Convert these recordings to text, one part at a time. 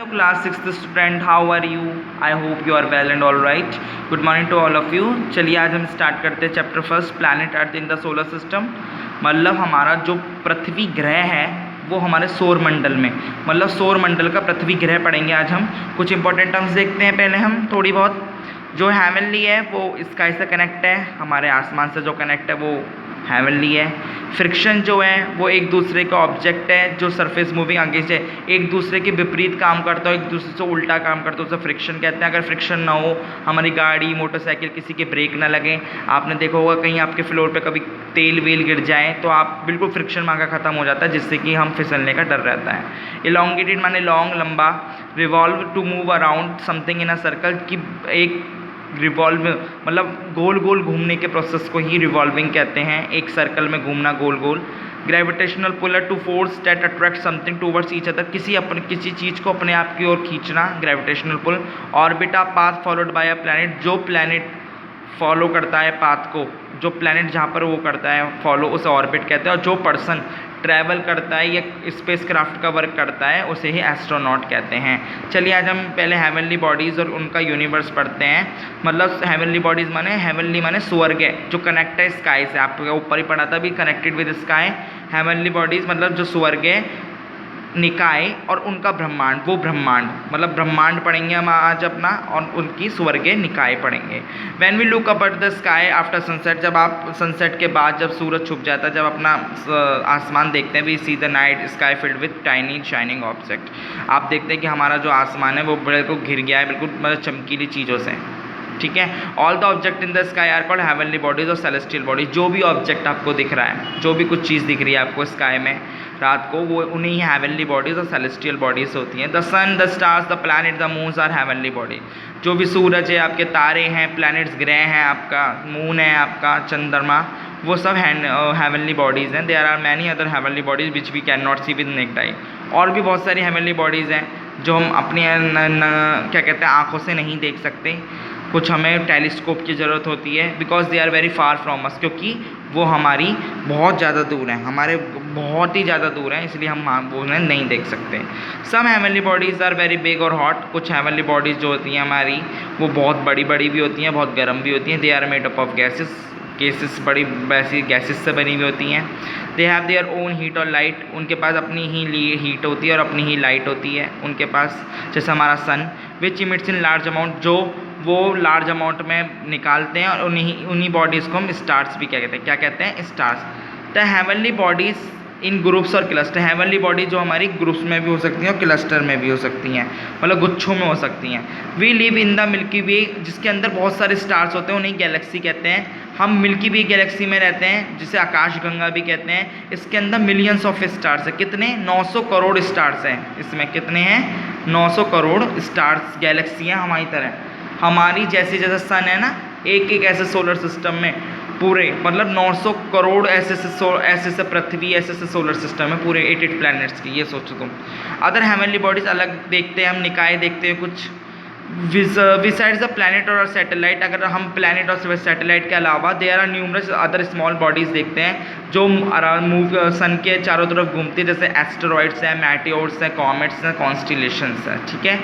Hello class 6th student, how are you? I hope you are well and all right. Good morning to all of you. चलिए आज हम start करते हैं chapter first, planet earth in the solar system. मतलब हमारा जो पृथ्वी ग्रह है वो हमारे सौर मंडल में, मतलब सौर मंडल का पृथ्वी ग्रह पढ़ेंगे आज हम। कुछ इंपॉर्टेंट टर्म्स देखते हैं पहले हम थोड़ी बहुत। जो हेवनली है वो स्काई से कनेक्ट है, हमारे आसमान से जो कनेक्ट है वो हेवनली है। फ्रिक्शन जो है वो एक दूसरे का ऑब्जेक्ट है जो सरफेस मूविंग आगे से एक दूसरे के विपरीत काम करता हो, एक दूसरे से उल्टा काम करता हो, उसे फ्रिक्शन कहते हैं। अगर फ्रिक्शन ना हो, हमारी गाड़ी मोटरसाइकिल किसी के ब्रेक ना लगे, आपने देखा होगा कहीं आपके फ्लोर पे कभी तेल वेल गिर जाए तो आप बिल्कुल फ्रिक्शन वहाँ का ख़त्म हो जाता है, जिससे कि हम फिसलने का डर रहता है। इलोंगेटेड माने लॉन्ग, लंबा। Revolve to move around something in a circle, कि एक रिवॉल्व मतलब गोल गोल घूमने के प्रोसेस को ही रिवॉल्विंग कहते हैं, एक सर्कल में घूमना गोल गोल। Gravitational pull or to force that attract something towards each other, किसी चीज़ को अपने आप की ओर खींचना, gravitational pull. Orbit a path followed by a planet, जो प्लैनेट फॉलो करता है पाथ को, जो प्लैनेट जहाँ पर वो करता है फॉलो, उसे ऑर्बिट कहते हैं। और जो पर्सन ट्रैवल करता है या स्पेस क्राफ्ट का वर्क करता है उसे ही एस्ट्रोनॉट कहते हैं। चलिए आज हम पहले हेवनली बॉडीज़ और उनका यूनिवर्स पढ़ते हैं। मतलब हेवनली बॉडीज़ माने, हेवनली माने स्वर्ग है जो कनेक्ट है स्काई से, आपको ऊपर ही पढ़ा था भी, connected with sky. Heavenly bodies मतलब जो स्वर्ग है, निकाय और उनका ब्रह्मांड, वो ब्रह्मांड मतलब ब्रह्मांड पढ़ेंगे हम आज अपना, और उनकी स्वर्गीय निकाय पढ़ेंगे। When we look up at the sky after sunset, जब आप सनसेट के बाद जब सूरज छुप जाता है, जब अपना आसमान देखते हैं, we see the night sky filled with tiny shining object. आप देखते हैं कि हमारा जो आसमान है वो बिल्कुल घिर गया है, बिल्कुल मतलब चमकीली चीज़ों से, ठीक है। All the object in the sky are called heavenly bodies और सेलेस्टियल बॉडीज। जो भी ऑब्जेक्ट आपको दिख रहा है, जो भी कुछ चीज़ दिख रही है आपको स्काई में रात को, वो उन्हीं ही हेवनली बॉडीज और सेलेस्टियल बॉडीज होती हैं। The sun, the stars, the planet, the moons are heavenly body. जो भी सूरज है, आपके तारे हैं, प्लैनेट्स ग्रह हैं, आपका मून है, आपका चंद्रमा, वो सब हेवनली बॉडीज़ हैं। There are many other heavenly bodies which we can not see with naked eye. और भी बहुत सारी हेवनली बॉडीज़ हैं जो हम अपनी क्या कहते हैं आँखों से नहीं देख सकते, कुछ हमें टेलीस्कोप की ज़रूरत होती है, because they are very far from us, क्योंकि वो हमारी बहुत ज़्यादा दूर हैं, हमारे बहुत ही ज़्यादा दूर हैं, इसलिए हम वो उन्हें नहीं देख सकते। Some heavenly bodies are very big और हॉट, कुछ हेवनली बॉडीज़ जो होती हैं हमारी वो बहुत बड़ी बड़ी भी होती हैं, बहुत गर्म भी होती हैं। They are made up of gases बड़ी वैसी गैसेस से बनी हुई होती हैं। They have their own heat और लाइट, उनके पास अपनी ही हीट होती है और अपनी ही लाइट होती है उनके पास, जैसे हमारा सन, विच इमिट्स इन लार्ज अमाउंट, जो वो लार्ज अमाउंट में निकालते हैं, और उन्हीं बॉडीज़ को हम स्टार्स भी क्या कहते हैं stars. The heavenly bodies in groups और क्लस्टर, हेवनली बॉडी जो हमारी ग्रुप्स में भी हो सकती हैं और क्लस्टर में भी हो सकती हैं, मतलब गुच्छों में हो सकती हैं। We live in the Milky Way, जिसके अंदर बहुत सारे स्टार्स होते हैं, उन्हें गैलेक्सी कहते हैं। हम मिल्की वे गैलेक्सी में रहते हैं, जिसे आकाशगंगा भी कहते हैं। इसके अंदर मिलियंस ऑफ स्टार्स है, कितने 900 करोड़ स्टार्स हैं इसमें, कितने हैं 900 करोड़ स्टार्स, गैलेक्सियाँ हमारी तरह, हमारी जैसे जैसे सन है ना, एक एक ऐसे सोलर सिस्टम में पूरे मतलब 900 करोड़ ऐसे पृथ्वी, ऐसे सोलर सिस्टम है पूरे 8 प्लैनेट्स की, ये सोचो तुम। अदर हेवनली बॉडीज अलग देखते हैं हम, निकाय देखते हैं कुछ। बिसाइड्स द प्लैनेट और सैटेलाइट, अगर हम प्लैनेट और सैटेलाइट के अलावा there are numerous other small bodies देखते हैं जो सन के चारों तरफ घूमती है, जैसे एस्टेरॉइड्स हैं, मैटियोर्स हैं, कॉमेट्स हैं, कॉन्स्टिलेशंस हैं, ठीक है।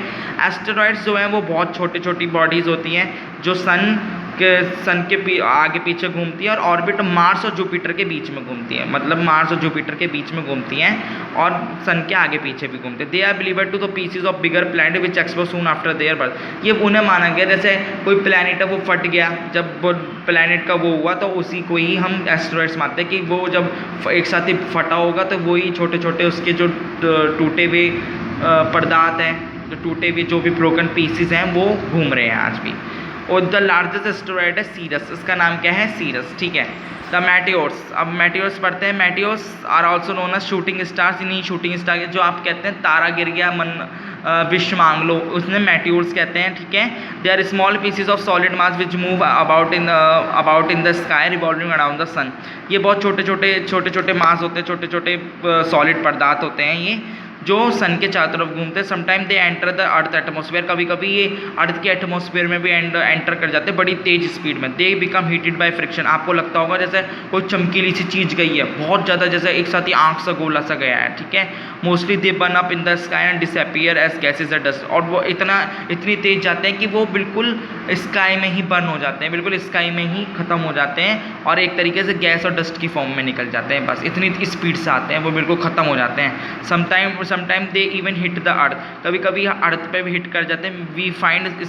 एस्टेरॉइड्स जो हैं वो बहुत छोटी छोटी बॉडीज़ होती हैं जो सन के आगे पीछे घूमती है, और ऑर्बिट मार्स और जुपिटर के बीच में घूमती है, मतलब मार्स और जुपिटर के बीच में घूमती हैं और सन के आगे पीछे भी घूमते हैं। They are believed to the pieces of bigger planet which explode soon after their birth, ये उन्हें माना गया जैसे कोई प्लैनेट है वो फट गया, जब वो प्लैनेट का वो हुआ तो उसी को ही हम एस्टेरॉइड्स मानते हैं कि वो जब एक साथ ही फटा होगा तो वही छोटे छोटे उसके जो टूटे हुए पदार्थ हैं, जो टूटे हुए जो भी ब्रोकन पीसेज हैं वो घूम रहे हैं आज भी। और द लार्जेस्ट एस्टेरॉइड है सीरस, इसका नाम क्या है सीरस, ठीक है। द मैटियोर्स, अब मैटियोर्स पढ़ते हैं। Meteors are also known as shooting stars, इन्हीं शूटिंग स्टार जो आप कहते हैं तारा गिर गया विश मांग लो, उसने मैटियोर्स कहते हैं, ठीक है। They are small pieces of solid mass which move about in the sky revolving around the sun, ये बहुत छोटे छोटे मास होते हैं, छोटे छोटे सॉलिड पदार्थ होते हैं ये, जो सन के चारों तरफ घूमते हैं। Sometime they enter the earth atmosphere, कभी कभी ये अर्थ के एटमोसफेयर में भी एंटर कर जाते हैं बड़ी तेज स्पीड में। They become heated by friction, आपको लगता होगा जैसे कोई चमकीली सी चीज़ गई है बहुत ज़्यादा, जैसे एक साथ ही आँख सा गोला सा गया है, ठीक है। Mostly they burn up in the sky and disappear as gases a dust, और वो इतनी तेज जाते हैं कि वो बिल्कुल स्काई में ही बर्न हो जाते हैं, बिल्कुल स्काई में ही ख़त्म हो जाते हैं और एक तरीके से गैस और डस्ट की फॉर्म में निकल जाते हैं। बस इतनी स्पीड से आते हैं, वो बिल्कुल ख़त्म हो जाते हैं। Sometime they even hit the earth, कभी कभी अर्थ पे भी हिट कर जाते हैं। We find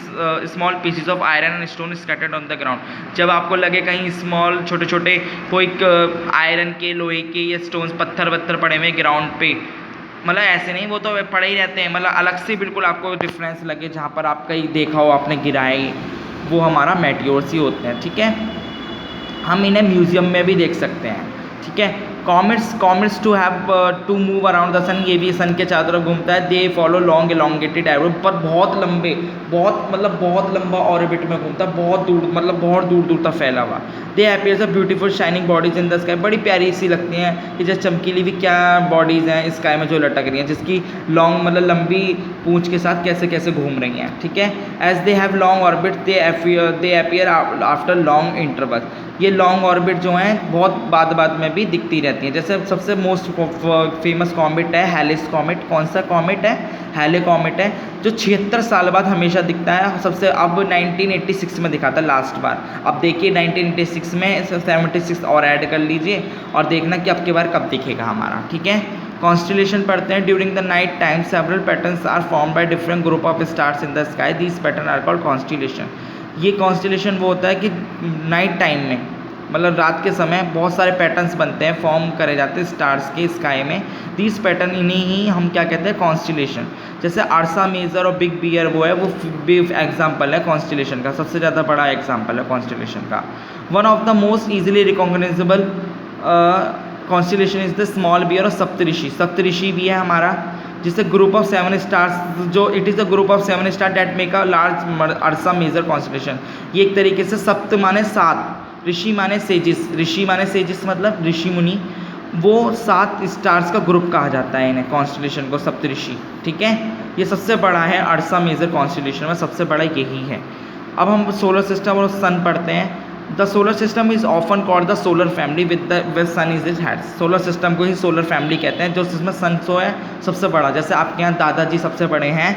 small pieces of iron and stone scattered on the ground, जब आपको लगे कहीं स्मॉल छोटे छोटे कोई आयरन के, लोहे के या स्टोन्स, पत्थर वत्थर पड़े हुए ग्राउंड पे, मतलब ऐसे नहीं, वो तो पड़े ही रहते हैं, मतलब अलग से बिल्कुल आपको डिफरेंस लगे जहाँ पर आप कहीं देखा हो आपने गिराए, वो हमारा मेटियोर्स ही होते हैं, ठीक है। हम इन्हें म्यूजियम में भी देख सकते हैं, ठीक है। Comets too have to move around the sun, ये भी सन के चारों तरफ घूमता है। They follow long elongated arrow, पर बहुत लंबे, बहुत लंबा ऑर्बिट में घूमता है, बहुत दूर दूर तक फैला हुआ। दे appears a beautiful shining bodies in the sky, बड़ी प्यारी सी लगती हैं कि जैसे चमकीली भी क्या बॉडीज़ हैं स्काई में जो लटक रही हैं, जिसकी लॉन्ग लंबी पूंछ के साथ कैसे कैसे घूम रही हैं, ठीक है। As they have long orbit they appear after long interval, ये लॉन्ग ऑर्बिट जो हैं बहुत बाद में भी दिखती रहती हैं। जैसे सबसे मोस्ट फेमस कॉमेट है हैलिस कॉमेट, कौन सा कॉमेट है? हैले कॉमेट है, जो 76 साल बाद हमेशा दिखता है। सबसे अब 1986 में दिखा था लास्ट बार, अब देखिए 1986 में 76 और ऐड कर लीजिए और देखना कि अब की बार कब दिखेगा हमारा, ठीक है। कॉन्स्टेलेशन पढ़ते हैं। During the night time several patterns are form by different group of stars in the sky, these pattern are called constellation. ये कॉन्स्टेलेशन वो होता है कि नाइट टाइम में, मतलब रात के समय बहुत सारे पैटर्न्स बनते हैं, फॉर्म करे जाते हैं स्टार्स के स्काई में। दीज पैटर्न इन्हीं ही हम क्या कहते हैं? कॉन्स्टेलेशन। जैसे अर्सा मेजर और बिग बियर वो है, वो एग्जाम्पल है कॉन्स्टेलेशन का, सबसे ज़्यादा बड़ा एग्जाम्पल है कॉन्स्टेलेशन का। One of the most easily recognisable constellation is the small bear और सप्तऋषि। सप्तऋषि भी है हमारा, जिससे ग्रुप ऑफ 7 स्टार्स, जो it is the group of 7 star that make a large Ursa Major constellation. ये एक तरीके से सप्त माने 7, ऋषि माने सेजिस, ऋषि माने सेजिस मतलब ऋषि मुनि, वो 7 स्टार्स का ग्रुप कहा जाता है इन्हें, कॉन्स्टेलेशन को सप्तऋषि, ठीक है। ये सबसे बड़ा है अर्सा मेजर कॉन्स्टेलेशन में, सबसे बड़ा यही है। अब हम सोलर सिस्टम और सन पढ़ते हैं। The solar system is often called the solar family with sun is is head. Solar system को ही सोलर फैमिली कहते हैं, जो जिसमें सन सो है सबसे बड़ा। जैसे आपके यहाँ दादाजी सबसे बड़े हैं,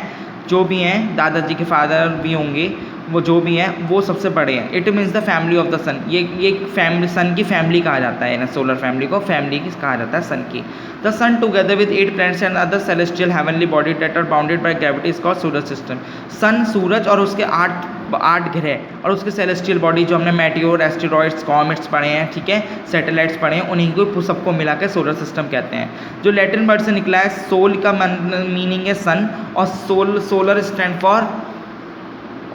जो भी हैं दादाजी के फादर भी होंगे, वो जो भी हैं वो सबसे बड़े हैं। It means the family of the sun, ये फैमिली, सन की फैमिली कहा जाता है ना, सोलर फैमिली को फैमिली की कहा जाता है सन की। The sun together with 8 planets and other celestial heavenly body that are bounded by gravity is called solar system. Sun, सूरज और उसके 8 ग्रह और उसके सेलेस्टियल बॉडी, जो हमने मेटियोर, एस्टेरॉइड्स, कॉमेट्स पढ़े हैं, ठीक है, सैटेलाइट्स पढ़े हैं, उन्हीं को सबको मिला के सोलर सिस्टम कहते हैं। जो लैटिन वर्ड से निकला है, सोल का मीनिंग है सन, और solar stand for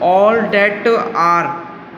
all that are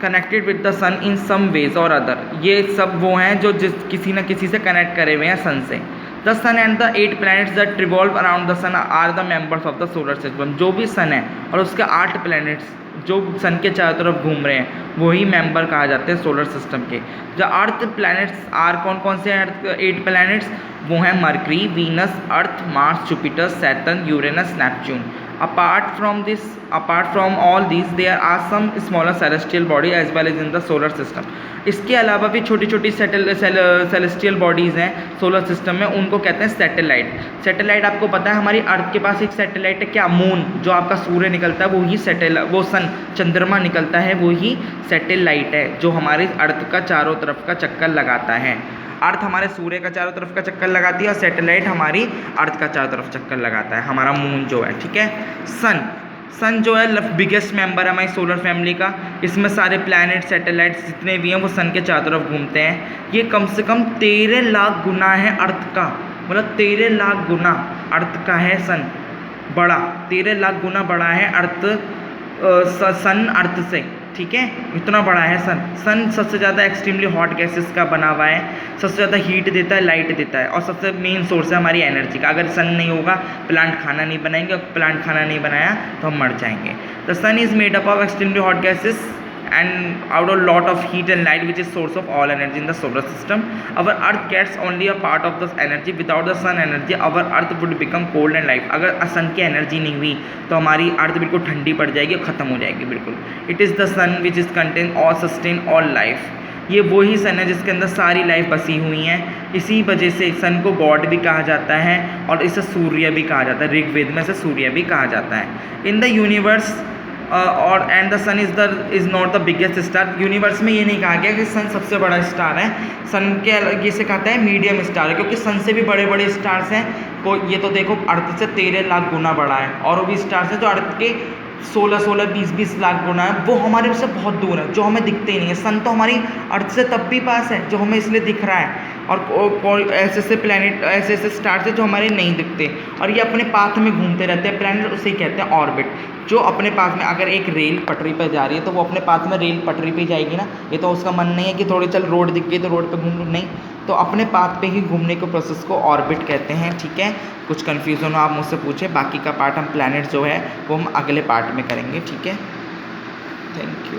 connected with the sun in some ways और अदर। ये सब वो हैं जो किसी न किसी से कनेक्ट करे हुए हैं सन से। The sun and the 8 planets that revolve around the sun are the members of the solar system. जो भी सन है और उसके 8 प्लैनेट्स जो सन के चारों तरफ घूम रहे हैं, वही मेंबर कहा जाते हैं सोलर सिस्टम के। जो अर्थ प्लैनेट्स आर, कौन कौन से अर्थ 8 प्लैनेट्स? वो हैं mercury, Venus, earth, Mars, Jupiter, Saturn, Uranus, Neptune. Apart from all these, there are some smaller celestial body as well as in the solar system. इसके अलावा भी छोटी छोटी सेलेस्टियल बॉडीज़ हैं सोलर सिस्टम में, उनको कहते हैं सैटेलाइट। सैटेलाइट आपको पता है, हमारी अर्थ के पास एक सैटेलाइट है क्या? मून, जो आपका सूर्य निकलता है वो सन, चंद्रमा निकलता है, वो ही सैटेलाइट है जो हमारे अर्थ का चारों तरफ का चक्कर लगाता है। अर्थ हमारे सूर्य का चारों तरफ का चक्कर लगाती है और सैटेलाइट हमारी अर्थ का चारों तरफ चक्कर लगाता है, हमारा मून जो है, ठीक है। सन जो है बिगेस्ट मेंबर है हमारी सोलर फैमिली का। इसमें सारे प्लैनेट, सैटेलाइट्स जितने भी हैं वो सन के चारों तरफ घूमते हैं। ये कम से कम 13 लाख गुना है अर्थ का, मतलब 13 लाख गुना अर्थ का है सन, बड़ा 13 लाख गुना बड़ा है अर्थ, सन अर्थ से, ठीक है, इतना बड़ा है सन सबसे ज़्यादा एक्सट्रीमली हॉट गैसेस का बना हुआ है, सबसे ज़्यादा हीट देता है, लाइट देता है, और सबसे मेन सोर्स है हमारी एनर्जी का। अगर सन नहीं होगा प्लांट खाना नहीं बनाएंगे, और प्लांट खाना नहीं बनाया तो हम मर जाएंगे। The sun is made up of extremely hot gases and out of lot of heat and light which is source of all energy in the solar system. Our earth gets only a part of this energy. Without the sun energy our earth would become cold and light. अगर सन की energy नहीं हुई तो हमारी अर्थ बिल्कुल ठंडी पड़ जाएगी और ख़त्म हो जाएगी बिल्कुल. It is the sun which is contain और सस्टेन ऑल लाइफ. ये वही सन है जिसके अंदर सारी लाइफ बसी हुई है. इसी वजह से सन को गॉड भी कहा जाता है और इसे सूर्य भी कहा जाता है. ऋग्वेद में इसे सूर्य भी कहा जाता है. इन द यूनिवर्स और and the sun is not the biggest star. Universe में ये नहीं कहा गया कि सन सबसे बड़ा स्टार है. सन के अलग इसे कहता है मीडियम स्टार है, क्योंकि सन से भी बड़े बड़े स्टार्स हैं. को ये तो देखो अर्थ से 13 लाख गुना बड़ा है, और वो भी स्टार्स हैं जो अर्थ के 16-16, 20-20 लाख गुना है. वो हमारे से बहुत दूर है, जो हमें दिखते ही नहीं है. सन तो हमारी अर्थ से तब भी पास है, जो हमें इसलिए दिख रहा है. और ऐसे ऐसे प्लैनेट, ऐसे ऐसे स्टार्स हैं जो हमारे नहीं दिखते, और ये अपने पाथ में घूमते रहते हैं. प्लैनेट उसे ही कहते हैं ऑर्बिट. जो अपने पास में, अगर एक रेल पटरी पर जा रही है तो वो अपने पास में रेल पटरी पे जाएगी ना. ये तो उसका मन नहीं है कि थोड़ी चल रोड दिख गई तो रोड पे घूम लूँ, नहीं. तो अपने पाथ पे ही घूमने के प्रोसेस को ऑर्बिट कहते हैं. ठीक है, कुछ कन्फ्यूज़न हो आप मुझसे पूछे. बाकी का पार्ट हम प्लैनेट जो है वो हम अगले पार्ट में करेंगे. ठीक है, थैंक यू.